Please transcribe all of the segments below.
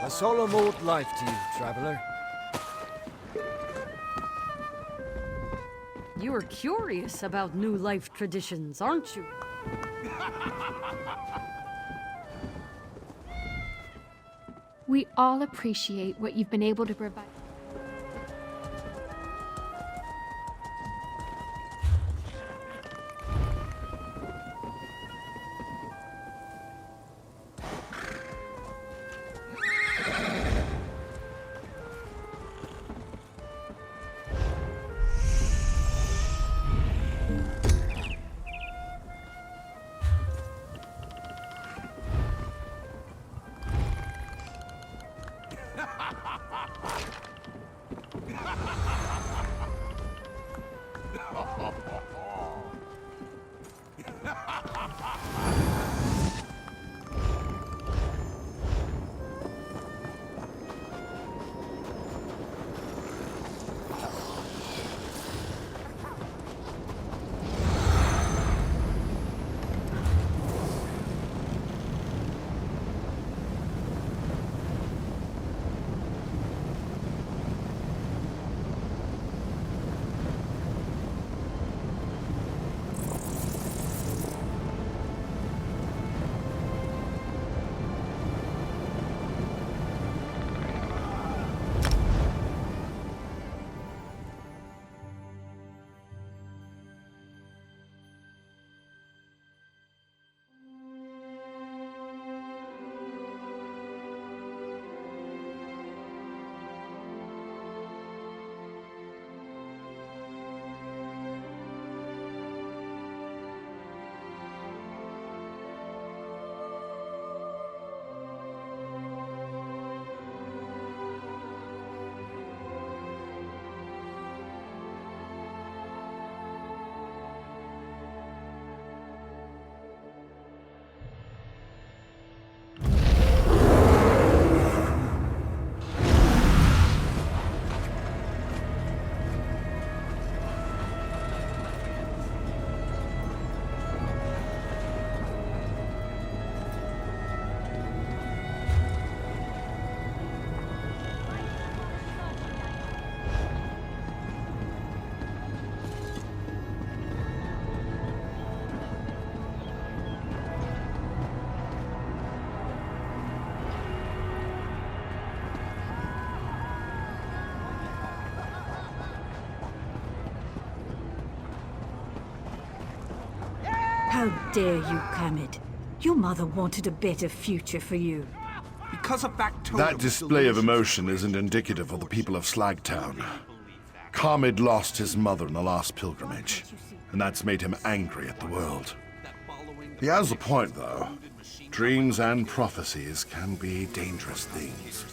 A solemn old life to you, traveler. You are curious about new life traditions, aren't you? We all appreciate what you've been able to provide. How dare you, Kamid? Your mother wanted a better future for you. Because of That display of emotion isn't indicative of the people of Slagtown. Kamid lost his mother in the last pilgrimage, and that's made him angry at the world. He has a point, though. Dreams and prophecies can be dangerous things.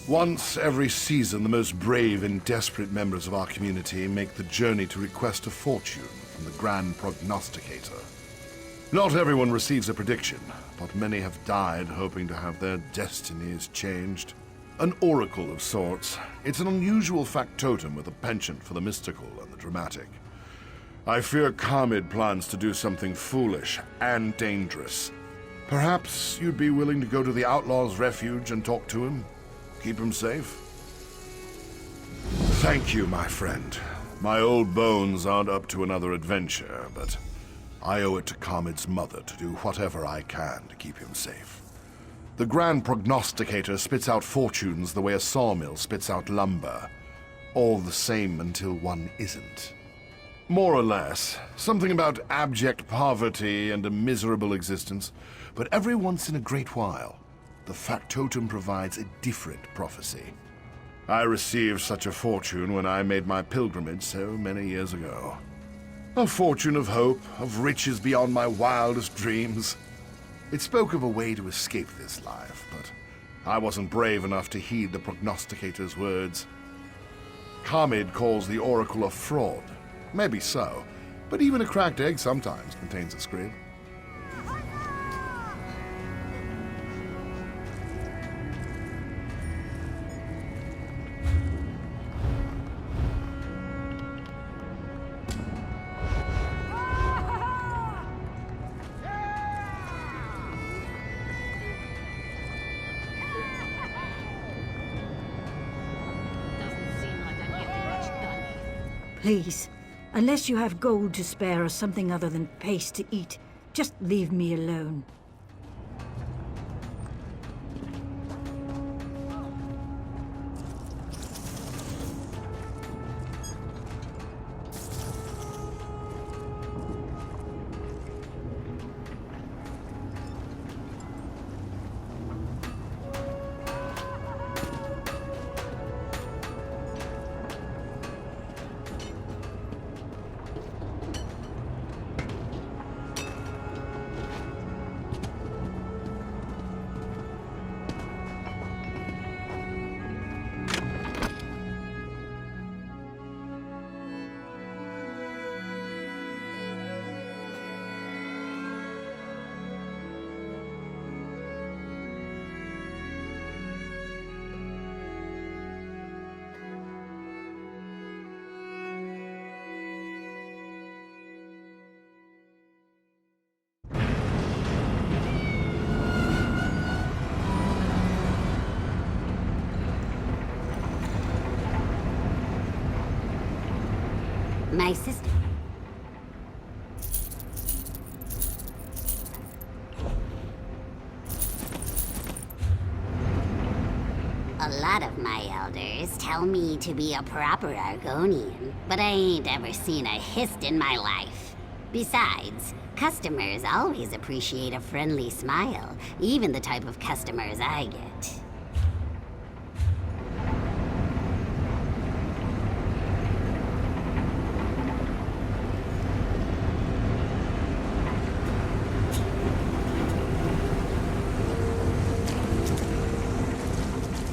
Once every season, the most brave and desperate members of our community make the journey to request a fortune from the Grand Prognosticator. Not everyone receives a prediction, but many have died hoping to have their destinies changed. An oracle of sorts. It's an unusual factotum with a penchant for the mystical and the dramatic. I fear Kamid plans to do something foolish and dangerous. Perhaps you'd be willing to go to the Outlaw's Refuge and talk to him? Keep him safe? Thank you, my friend. My old bones aren't up to another adventure, but I owe it to Kamid's mother to do whatever I can to keep him safe. The Grand Prognosticator spits out fortunes the way a sawmill spits out lumber. All the same until one isn't. More or less. Something about abject poverty and a miserable existence. But every once in a great while, the factotum provides a different prophecy. I received such a fortune when I made my pilgrimage so many years ago. A fortune of hope, of riches beyond my wildest dreams. It spoke of a way to escape this life, but I wasn't brave enough to heed the prognosticator's words. Kamid calls the oracle a fraud. Maybe so, but even a cracked egg sometimes contains a squib. Please, unless you have gold to spare or something other than paste to eat, just leave me alone. My sister. A lot of my elders tell me to be a proper Argonian, but I ain't ever seen a hist in my life. Besides, customers always appreciate a friendly smile, even the type of customers I get.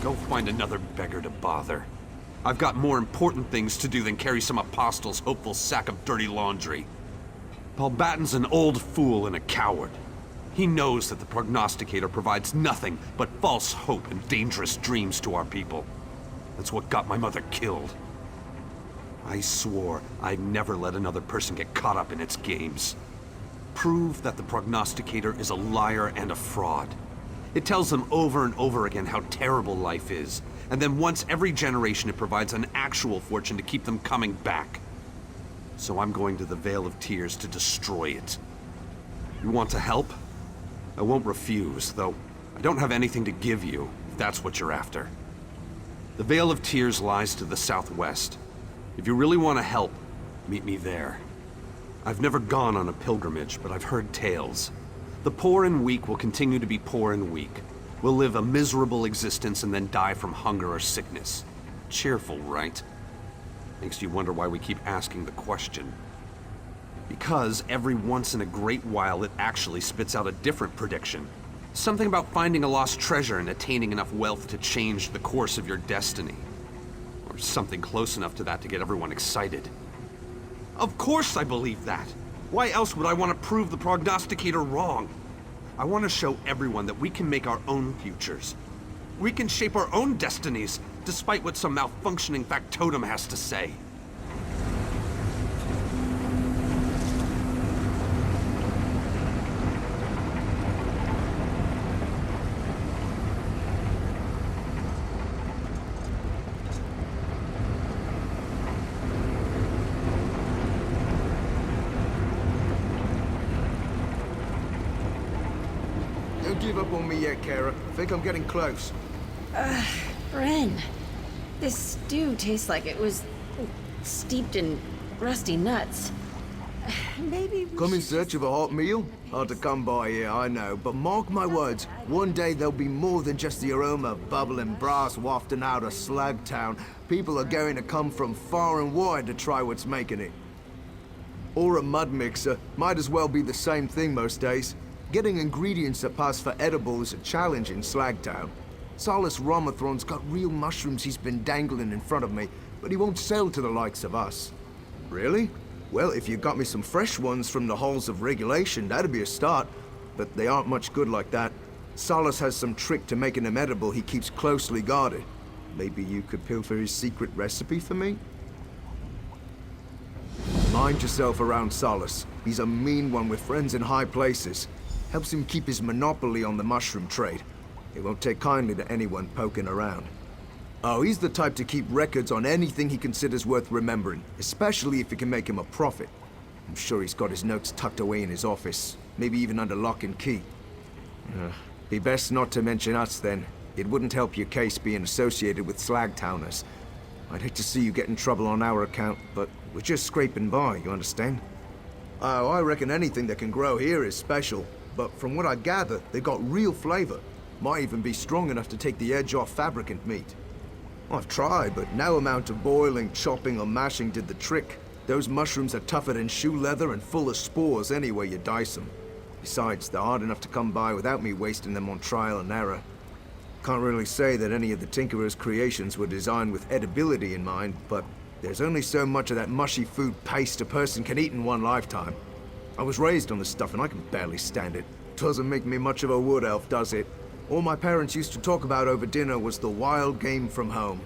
Go find another beggar to bother. I've got more important things to do than carry some apostle's hopeful sack of dirty laundry. Paul Batten's an old fool and a coward. He knows that the prognosticator provides nothing but false hope and dangerous dreams to our people. That's what got my mother killed. I swore I'd never let another person get caught up in its games. Prove that the prognosticator is a liar and a fraud. It tells them over and over again how terrible life is, and then once every generation it provides an actual fortune to keep them coming back. So I'm going to the Vale of Tears to destroy it. You want to help? I won't refuse, though I don't have anything to give you, if that's what you're after. The Vale of Tears lies to the southwest. If you really want to help, meet me there. I've never gone on a pilgrimage, but I've heard tales. The poor and weak will continue to be poor and weak. We'll live a miserable existence and then die from hunger or sickness. Cheerful, right? Makes you wonder why we keep asking the question. Because every once in a great while it actually spits out a different prediction. Something about finding a lost treasure and attaining enough wealth to change the course of your destiny. Or something close enough to that to get everyone excited. Of course I believe that! Why else would I want to prove the prognosticator wrong? I want to show everyone that we can make our own futures. We can shape our own destinies, despite what some malfunctioning factotum has to say. Don't give up on me yet, Kara. I think I'm getting close. Ren, this stew tastes like it was steeped in rusty nuts. Maybe we Come in should search of a hot meal? Hard to come by here, I know, but mark my words, one day there'll be more than just the aroma of bubbling brass wafting out of Slag Town. People are going to come from far and wide to try what's making it. Or a mud mixer. Might as well be the same thing most days. Getting ingredients that pass for edible is a challenge in Slag Town. Solus Romathron's got real mushrooms he's been dangling in front of me, but he won't sell to the likes of us. Really? Well, if you got me some fresh ones from the halls of regulation, that'd be a start. But they aren't much good like that. Solus has some trick to making them edible he keeps closely guarded. Maybe you could pilfer his secret recipe for me? Mind yourself around Solus. He's a mean one with friends in high places. Helps him keep his monopoly on the mushroom trade. He won't take kindly to anyone poking around. Oh, he's the type to keep records on anything he considers worth remembering, especially if it can make him a profit. I'm sure he's got his notes tucked away in his office, maybe even under lock and key. Be best not to mention us, then. It wouldn't help your case being associated with Slagtowners. I'd hate to see you get in trouble on our account, but we're just scraping by, you understand? Oh, I reckon anything that can grow here is special, but from what I gather, they got real flavor. Might even be strong enough to take the edge off fabricant meat. I've tried, but no amount of boiling, chopping, or mashing did the trick. Those mushrooms are tougher than shoe leather and full of spores any way you dice them. Besides, they're hard enough to come by without me wasting them on trial and error. Can't really say that any of the Tinkerer's creations were designed with edibility in mind, but there's only so much of that mushy food paste a person can eat in one lifetime. I was raised on the stuff and I can barely stand it. Doesn't make me much of a wood elf, does it? All my parents used to talk about over dinner was the wild game from home.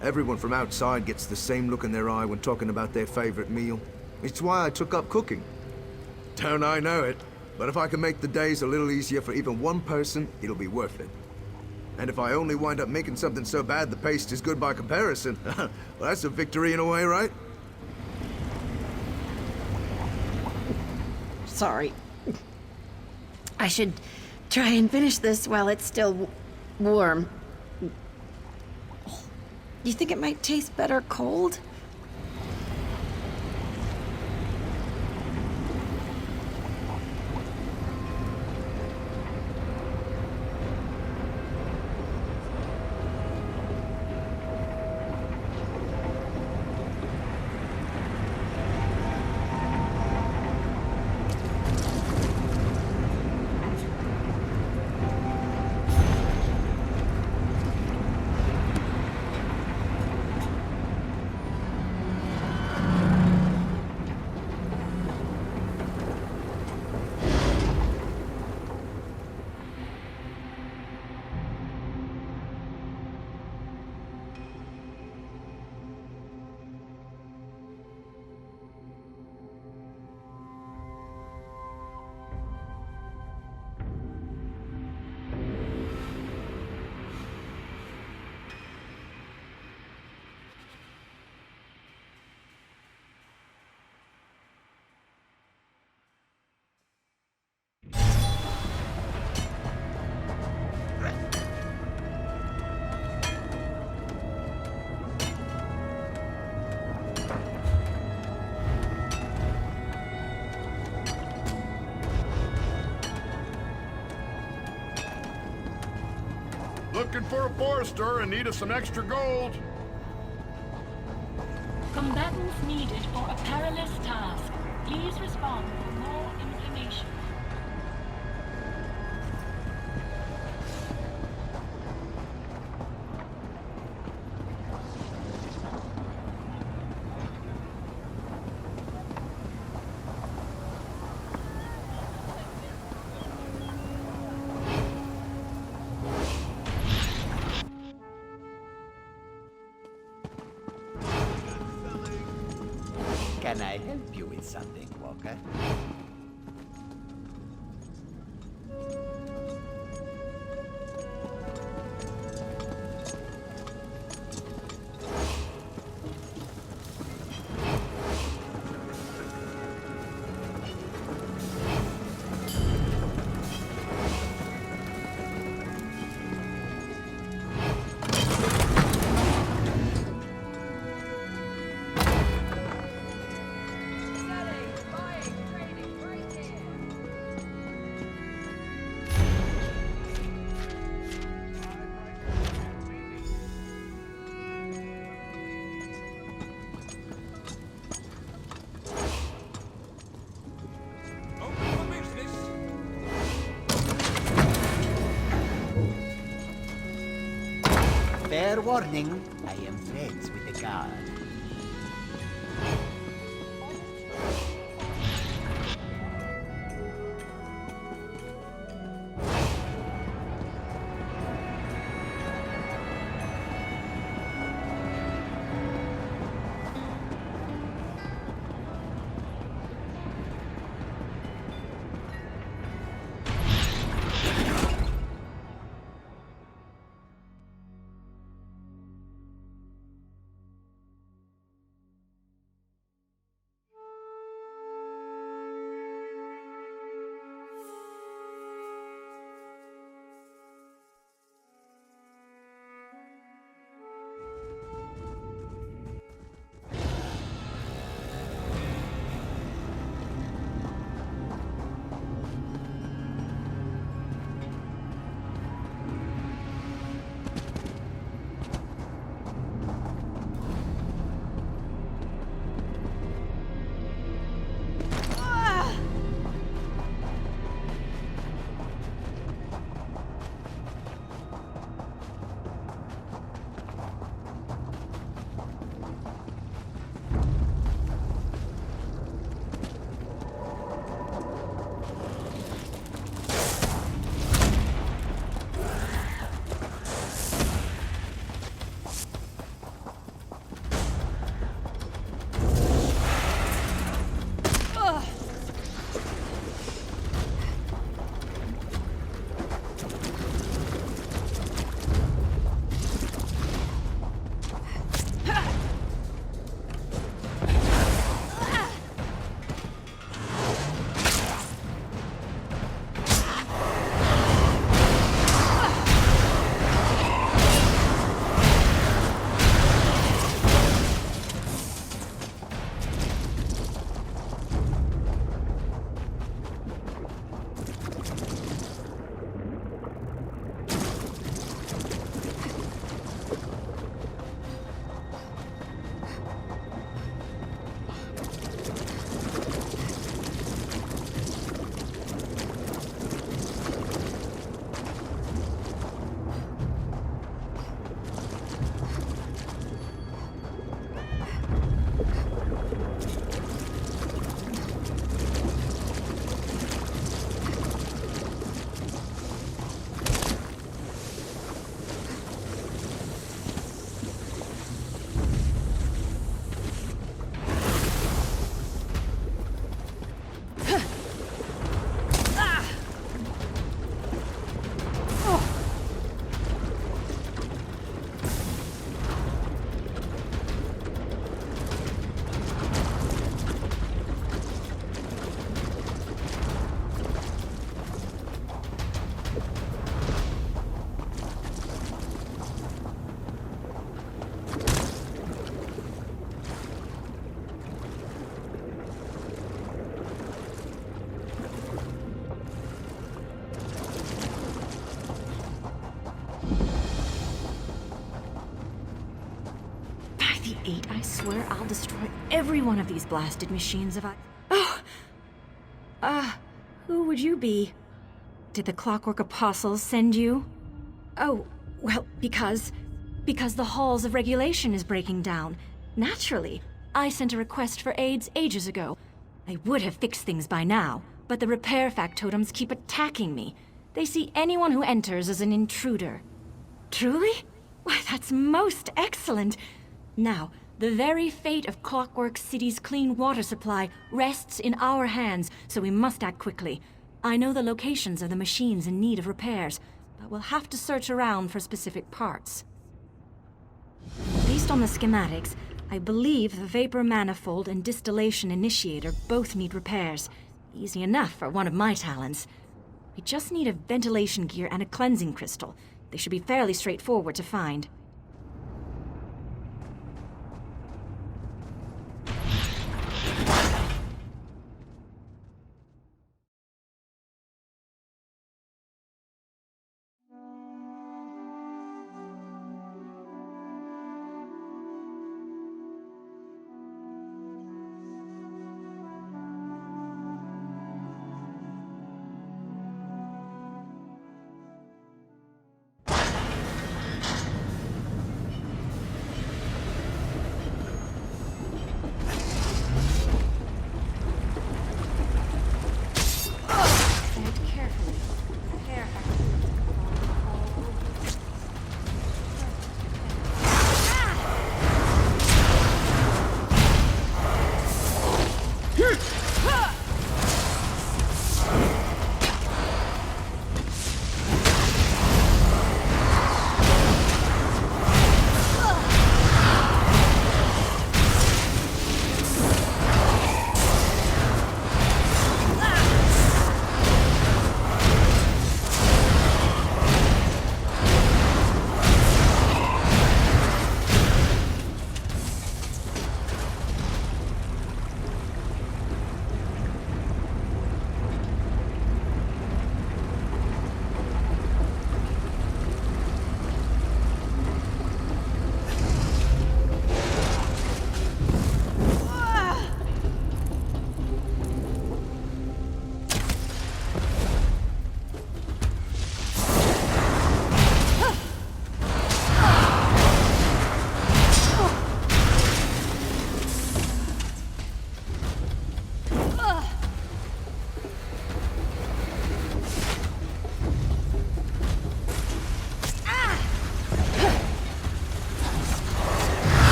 Everyone from outside gets the same look in their eye when talking about their favorite meal. It's why I took up cooking. Don't I know it? But if I can make the days a little easier for even one person, it'll be worth it. And if I only wind up making something so bad the paste is good by comparison, well, that's a victory in a way, right? Sorry. I should try and finish this while it's still warm. You think it might taste better cold? Looking for a forester in need of some extra gold. Combatants needed for a perilous task. Please respond for more information. Can I help you with something, Walker? Fair warning, I am friends with the guard. I swear I'll destroy every one of these blasted machines if I... Oh! Who would you be? Did the Clockwork Apostles send you? Oh, well, because the halls of regulation is breaking down. Naturally. I sent a request for aids ages ago. I would have fixed things by now, but the repair factotums keep attacking me. They see anyone who enters as an intruder. Truly? Why, that's most excellent. Now, the very fate of Clockwork City's clean water supply rests in our hands, so we must act quickly. I know the locations of the machines in need of repairs, but we'll have to search around for specific parts. Based on the schematics, I believe the vapor manifold and distillation initiator both need repairs. Easy enough for one of my talents. We just need a ventilation gear and a cleansing crystal. They should be fairly straightforward to find.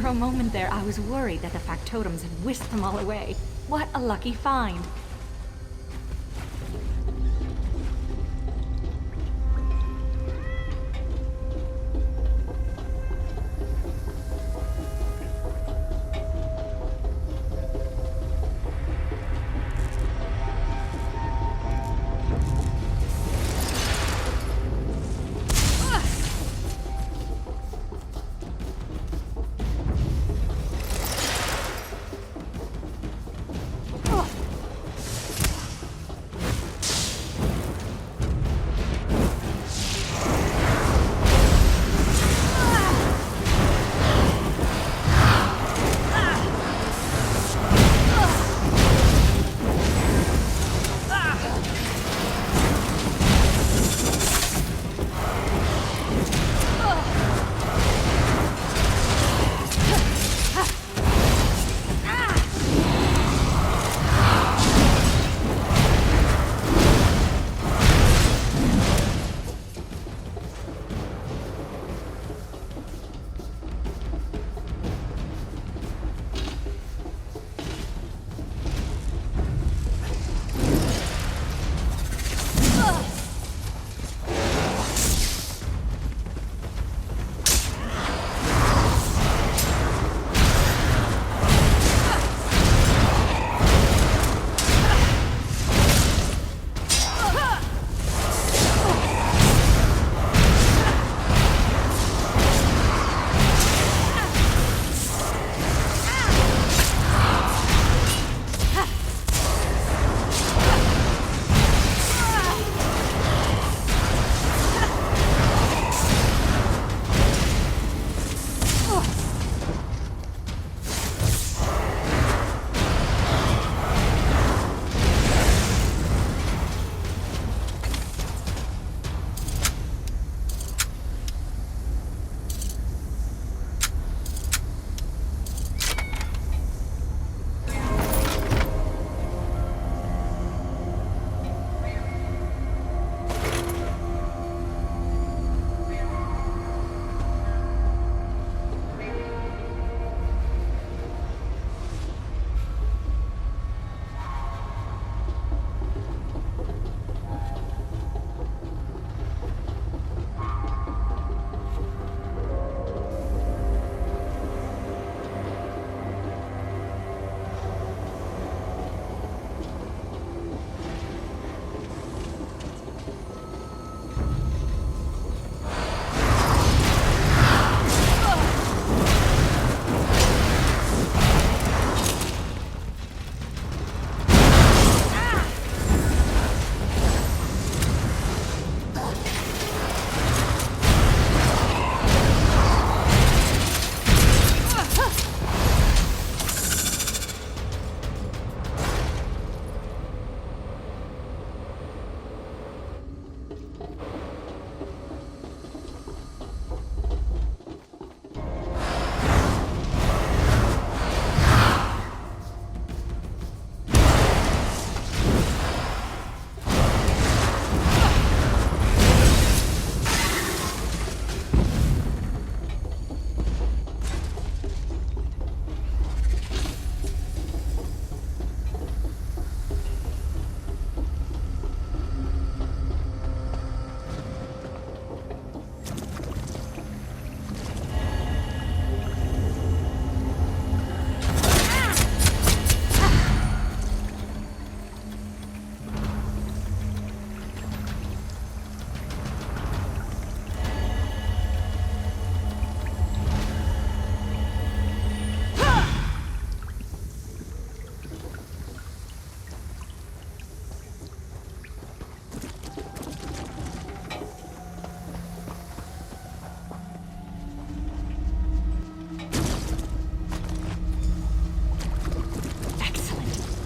For a moment there, I was worried that the factotums had whisked them all away. What a lucky find.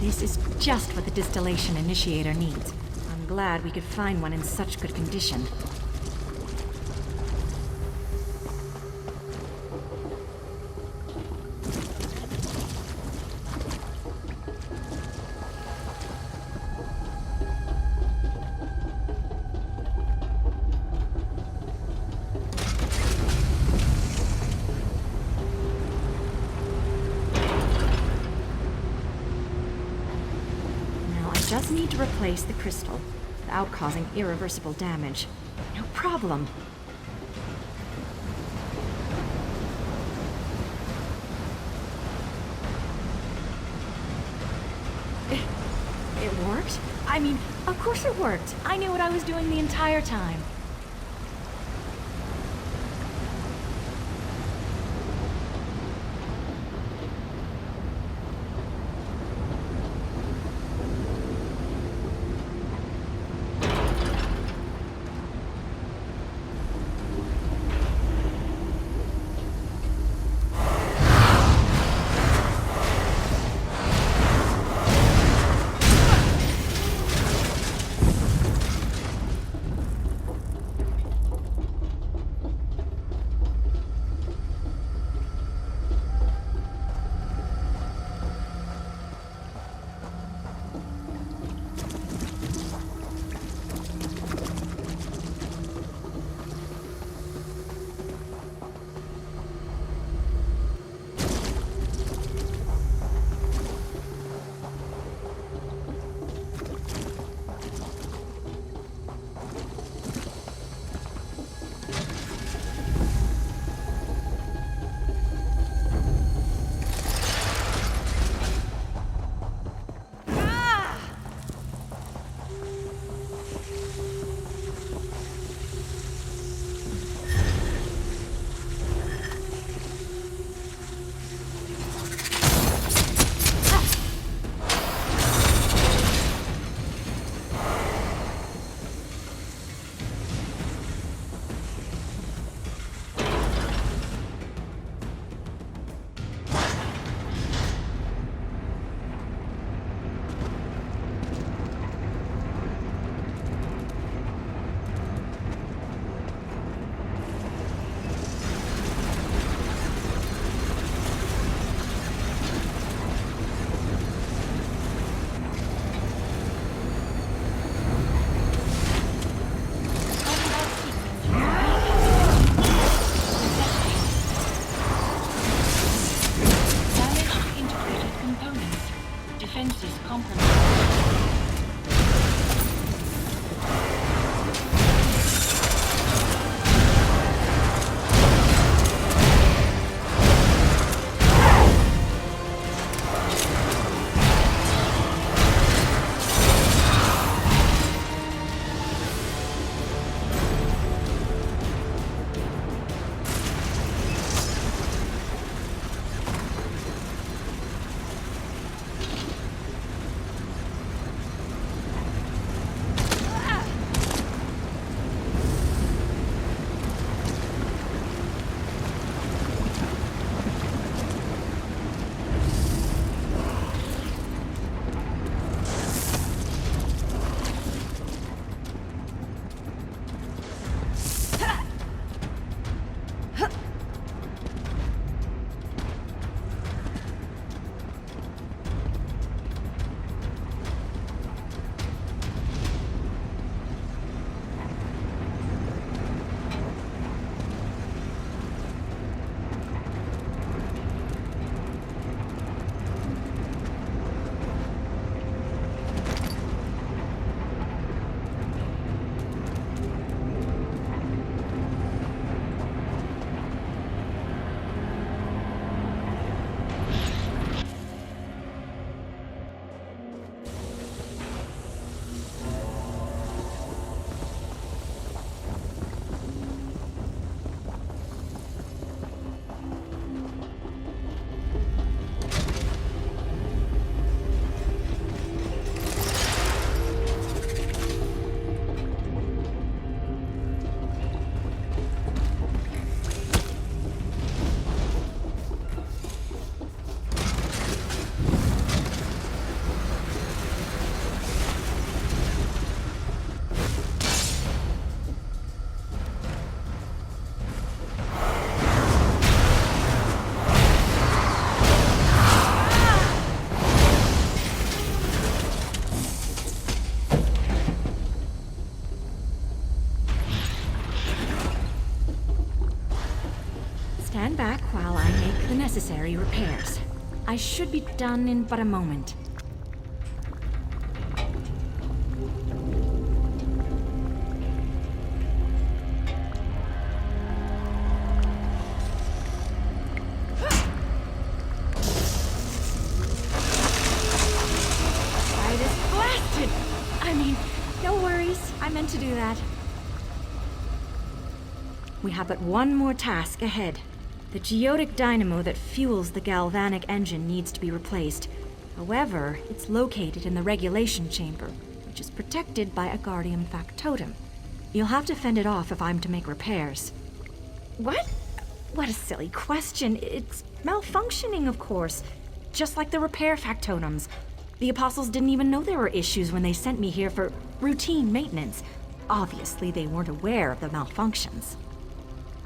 This is just what the distillation initiator needs. I'm glad we could find one in such good condition. Just need to replace the crystal without causing irreversible damage. No problem. It worked? I mean, of course it worked. I knew what I was doing the entire time. stand back while I make the necessary repairs. I should be done in but a moment. Site is blasted! I mean, no worries. I meant to do that. We have but one more task ahead. The geotic dynamo that fuels the galvanic engine needs to be replaced. However, it's located in the regulation chamber, which is protected by a guardian factotum. You'll have to fend it off if I'm to make repairs. What? What a silly question. It's malfunctioning, of course. Just like the repair factotums. The Apostles didn't even know there were issues when they sent me here for routine maintenance. Obviously, they weren't aware of the malfunctions.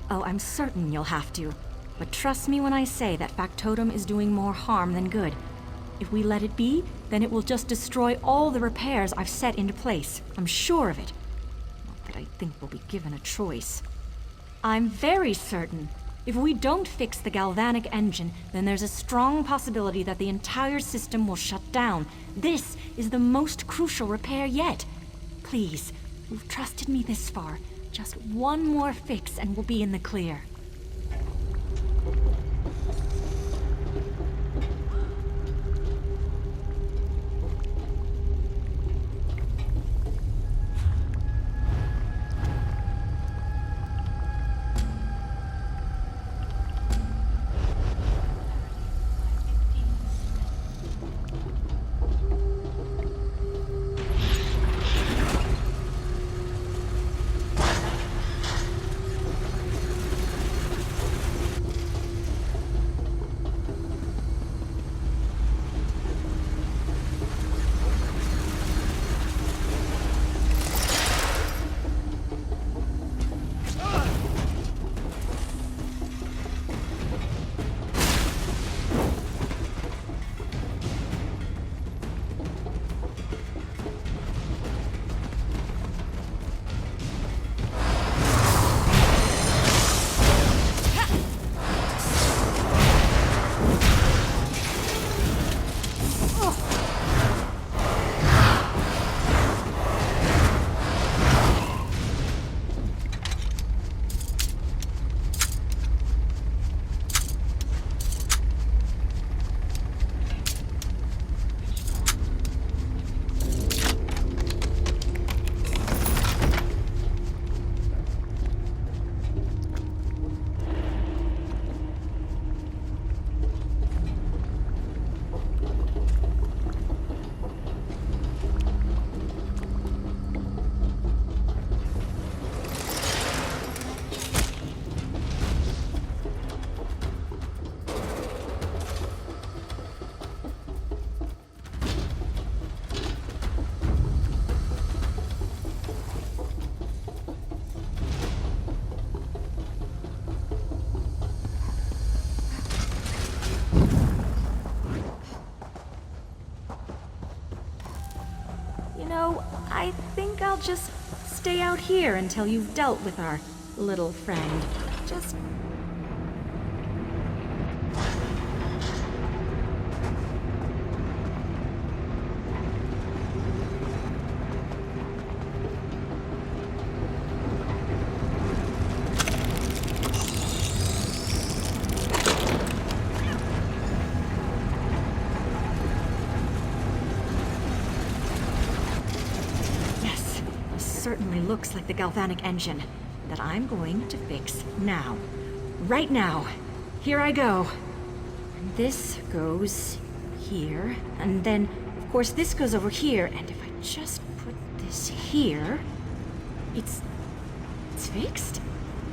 Oh, I'm certain you'll have to. But trust me when I say that factotum is doing more harm than good. If we let it be, then it will just destroy all the repairs I've set into place. I'm sure of it. Not that I think we'll be given a choice. I'm very certain. If we don't fix the galvanic engine, then there's a strong possibility that the entire system will shut down. This is the most crucial repair yet. Please, you've trusted me this far. Just one more fix and we'll be in the clear. I think I'll just stay out here until you've dealt with our little friend. Just... certainly looks like the galvanic engine that I'm going to fix now. Right now. Here I go. And this goes here, and then, of course, this goes over here, and if I just put this here... It's fixed?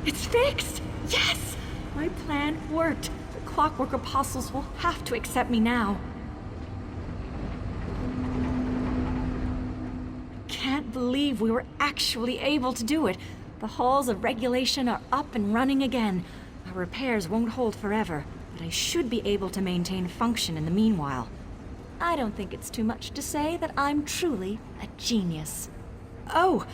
It's fixed! Yes! My plan worked. The Clockwork Apostles will have to accept me now. Can't believe we were actually able to do it. The halls of regulation are up and running again. Our repairs won't hold forever, but I should be able to maintain function in the meanwhile. I don't think it's too much to say that I'm truly a genius. Oh,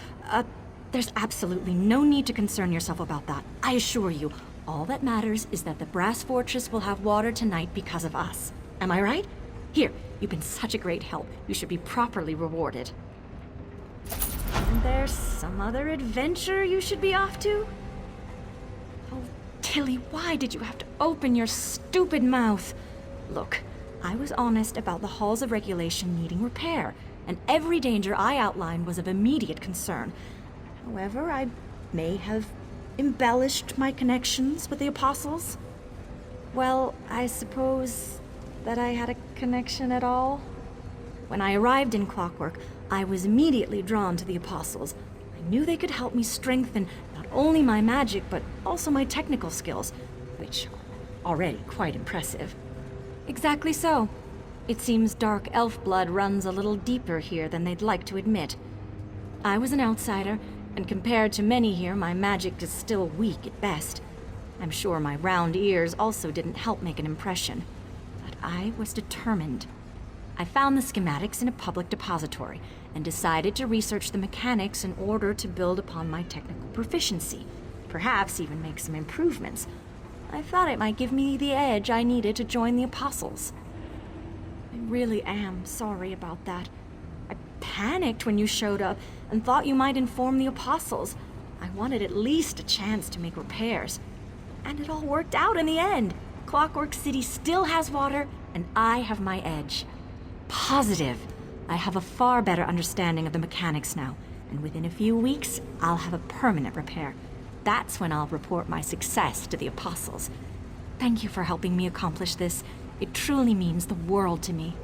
there's absolutely no need to concern yourself about that. I assure you, All that matters is that the Brass Fortress will have water tonight because of us. Am I right? Here, you've been such a great help. You should be properly rewarded. And there's some other adventure you should be off to? Oh, Tilly, why did you have to open your stupid mouth? Look, I was honest about the halls of regulation needing repair, and every danger I outlined was of immediate concern. However, I may have embellished my connections with the Apostles. Well, I suppose that I had a connection at all. When I arrived in Clockwork, I was immediately drawn to the Apostles. I knew they could help me strengthen not only my magic, but also my technical skills, which are already quite impressive. Exactly so. It seems dark elf blood runs a little deeper here than they'd like to admit. I was an outsider, and compared to many here, my magic is still weak at best. I'm sure my round ears also didn't help make an impression. But I was determined. I found the schematics in a public depository and decided to research the mechanics in order to build upon my technical proficiency, perhaps even make some improvements. I thought it might give me the edge I needed to join the Apostles. I really am sorry about that. I panicked when you showed up and thought you might inform the Apostles. I wanted at least a chance to make repairs. And it all worked out in the end. Clockwork City still has water, and I have my edge. Positive. I have a far better understanding of the mechanics now, and within a few weeks, I'll have a permanent repair. That's when I'll report my success to the Apostles. Thank you for helping me accomplish this. It truly means the world to me.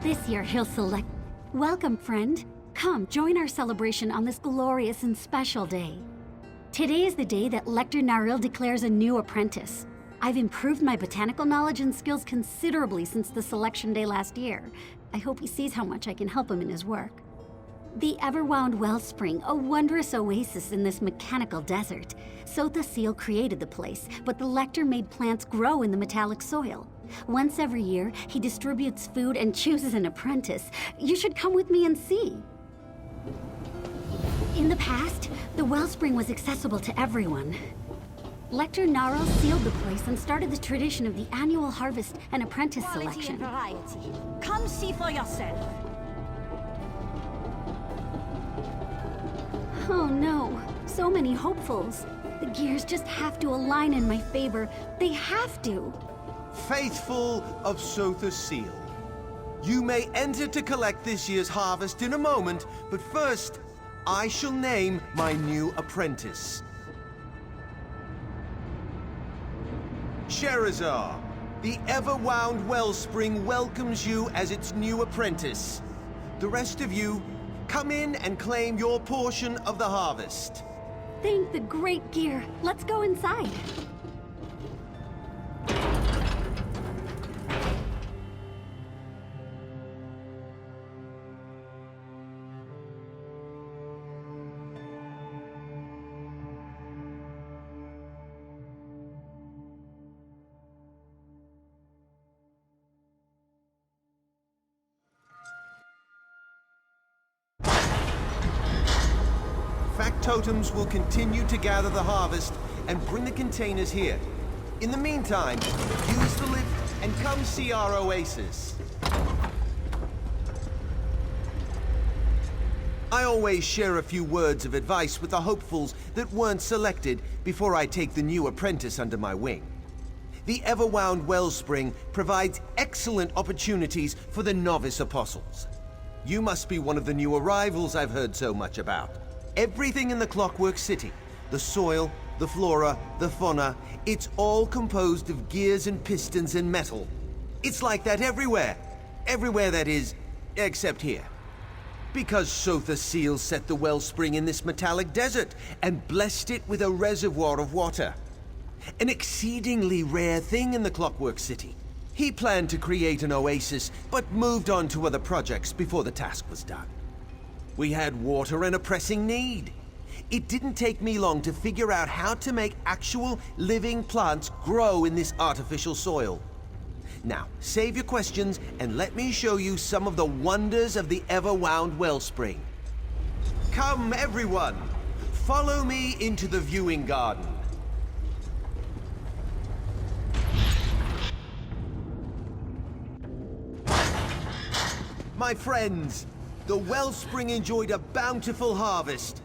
This year he'll select... Welcome, friend. Come, join our celebration on this glorious and special day. Today is the day that Lector Naril declares a new apprentice. I've improved my botanical knowledge and skills considerably since the selection day last year. I hope he sees how much I can help him in his work. The Everwound Wellspring, a wondrous oasis in this mechanical desert. Sotha Seal created the place, but the Lector made plants grow in the metallic soil. Once every year, he distributes food and chooses an apprentice. You should come with me and see. In the past, the wellspring was accessible to everyone. Lector Naro sealed the place and started the tradition of the annual harvest and apprentice selection. Variety. Come see for yourself. Oh no, so many hopefuls. The gears just have to align in my favor. They have to. Faithful of Sotha Seal, you may enter to collect this year's harvest in a moment, but first, I shall name my new apprentice. Sherazar, the Everwound Wellspring welcomes you as its new apprentice. The rest of you, come in and claim your portion of the harvest. Thank the great gear. Let's go inside. Factotums will continue to gather the harvest and bring the containers here. In the meantime, use the lift and come see our oasis. I always share a few words of advice with the hopefuls that weren't selected before I take the new apprentice under my wing. The Everwound Wellspring provides excellent opportunities for the novice apostles. You must be one of the new arrivals I've heard so much about. Everything in the Clockwork City, the soil, the flora, the fauna, it's all composed of gears and pistons and metal. It's like that everywhere. Everywhere, that is, except here. Because Sotha Seal set the wellspring in this metallic desert and blessed it with a reservoir of water. An exceedingly rare thing in the Clockwork City. He planned to create an oasis, but moved on to other projects before the task was done. We had water and a pressing need. It didn't take me long to figure out how to make actual living plants grow in this artificial soil. Now, save your questions and let me show you some of the wonders of the Everwound Wellspring. Come, everyone! Follow me into the viewing garden. My friends, the wellspring enjoyed a bountiful harvest.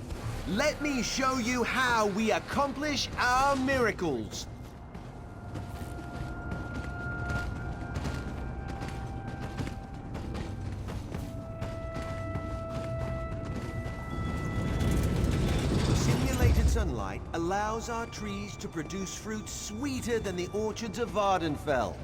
Let me show you how we accomplish our miracles. Simulated sunlight allows our trees to produce fruit sweeter than the orchards of Vardenfell.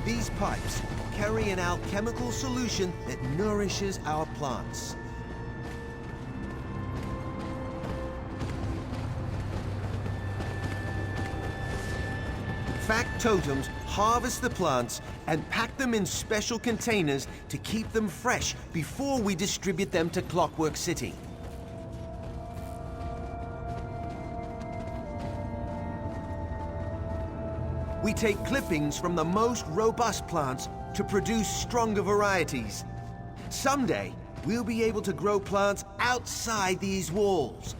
These pipes carry an alchemical solution that nourishes our plants. Factotums harvest the plants and pack them in special containers to keep them fresh before we distribute them to Clockwork City. We take clippings from the most robust plants to produce stronger varieties. Someday, we'll be able to grow plants outside these walls.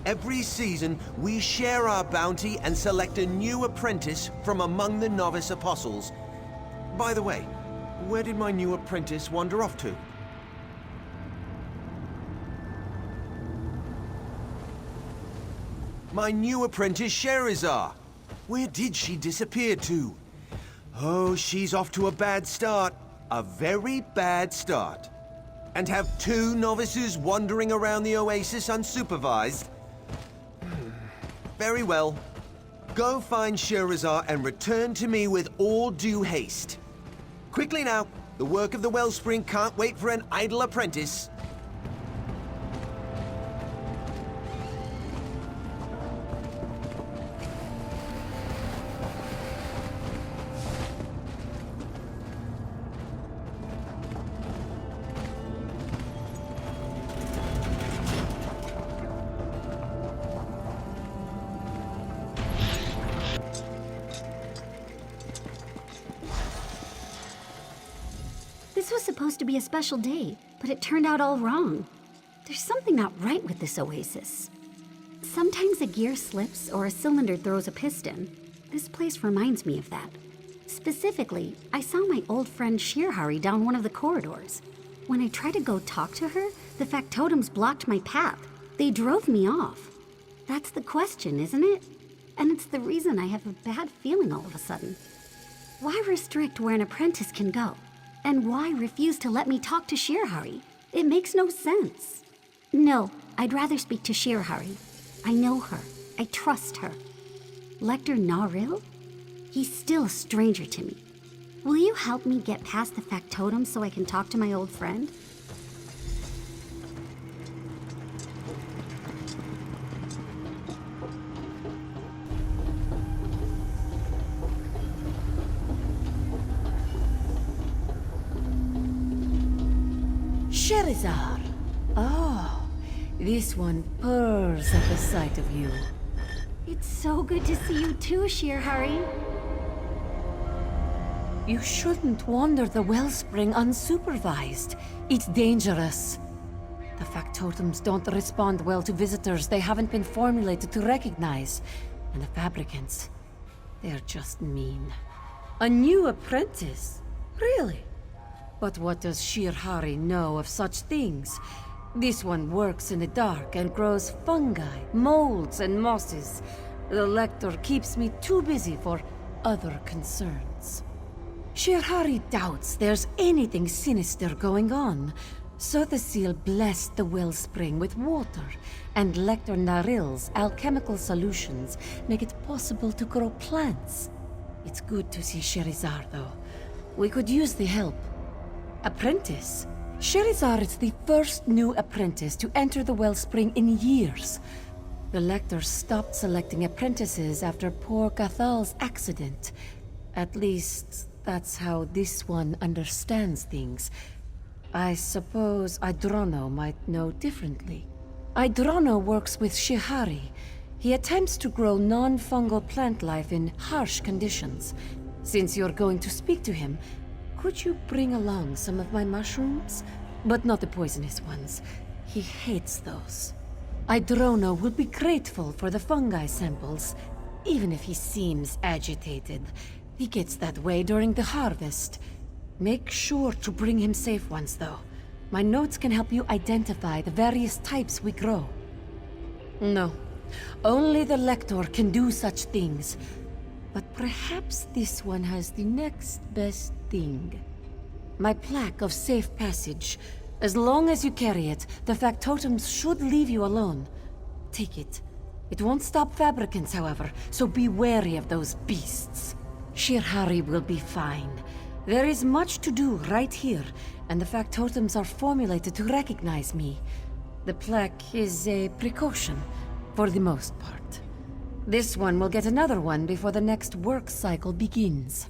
Every season, we share our bounty and select a new apprentice from among the novice apostles. By the way, where did my new apprentice wander off to? My new apprentice, Sherazar. Where did she disappear to? Oh, she's off to a bad start. A very bad start. And have two novices wandering around the oasis unsupervised? Very well. Go find Sherazar and return to me with all due haste. Quickly now. The work of the Wellspring can't wait for an idle apprentice. This was supposed to be a special day, but it turned out all wrong. There's something not right with this oasis. Sometimes a gear slips or a cylinder throws a piston. This place reminds me of that. Specifically, I saw my old friend Shirhari down one of the corridors. When I tried to go talk to her, the factotums blocked my path. They drove me off. That's the question, isn't it? And it's the reason I have a bad feeling all of a sudden. Why restrict where an apprentice can go? And why refuse to let me talk to Shirhari? It makes no sense. No, I'd rather speak to Shirhari. I know her. I trust her. Lector Naril? He's still a stranger to me. Will you help me get past the factotum so I can talk to my old friend? Sherazar. Oh, this one purrs at the sight of you. It's so good to see you too, Shirhari. You shouldn't wander the wellspring unsupervised. It's dangerous. The factotums don't respond well to visitors they haven't been formulated to recognize. And the fabricants, they're just mean. A new apprentice? Really? But what does Shirhari know of such things? This one works in the dark and grows fungi, molds, and mosses. The lector keeps me too busy for other concerns. Shirhari doubts there's anything sinister going on, so the seal blessed the wellspring with water, and Lector Naril's alchemical solutions make it possible to grow plants. It's good to see Sherazar, though. We could use the help. Apprentice? Sherazar is the first new apprentice to enter the wellspring in years. The lector stopped selecting apprentices after poor Cathal's accident. At least, that's how this one understands things. I suppose Idrono might know differently. Idrono works with Shihari. He attempts to grow non-fungal plant life in harsh conditions. Since you're going to speak to him, could you bring along some of my mushrooms? But not the poisonous ones. He hates those. Idrono will be grateful for the fungi samples, even if he seems agitated. He gets that way during the harvest. Make sure to bring him safe ones, though. My notes can help you identify the various types we grow. No, only the lector can do such things. But perhaps this one has the next best thing. My plaque of safe passage. As long as you carry it, the factotums should leave you alone. Take it. It won't stop fabricants, however, so be wary of those beasts. Shirhari will be fine. There is much to do right here, and the factotums are formulated to recognize me. The plaque is a precaution, for the most part. This one will get another one before the next work cycle begins.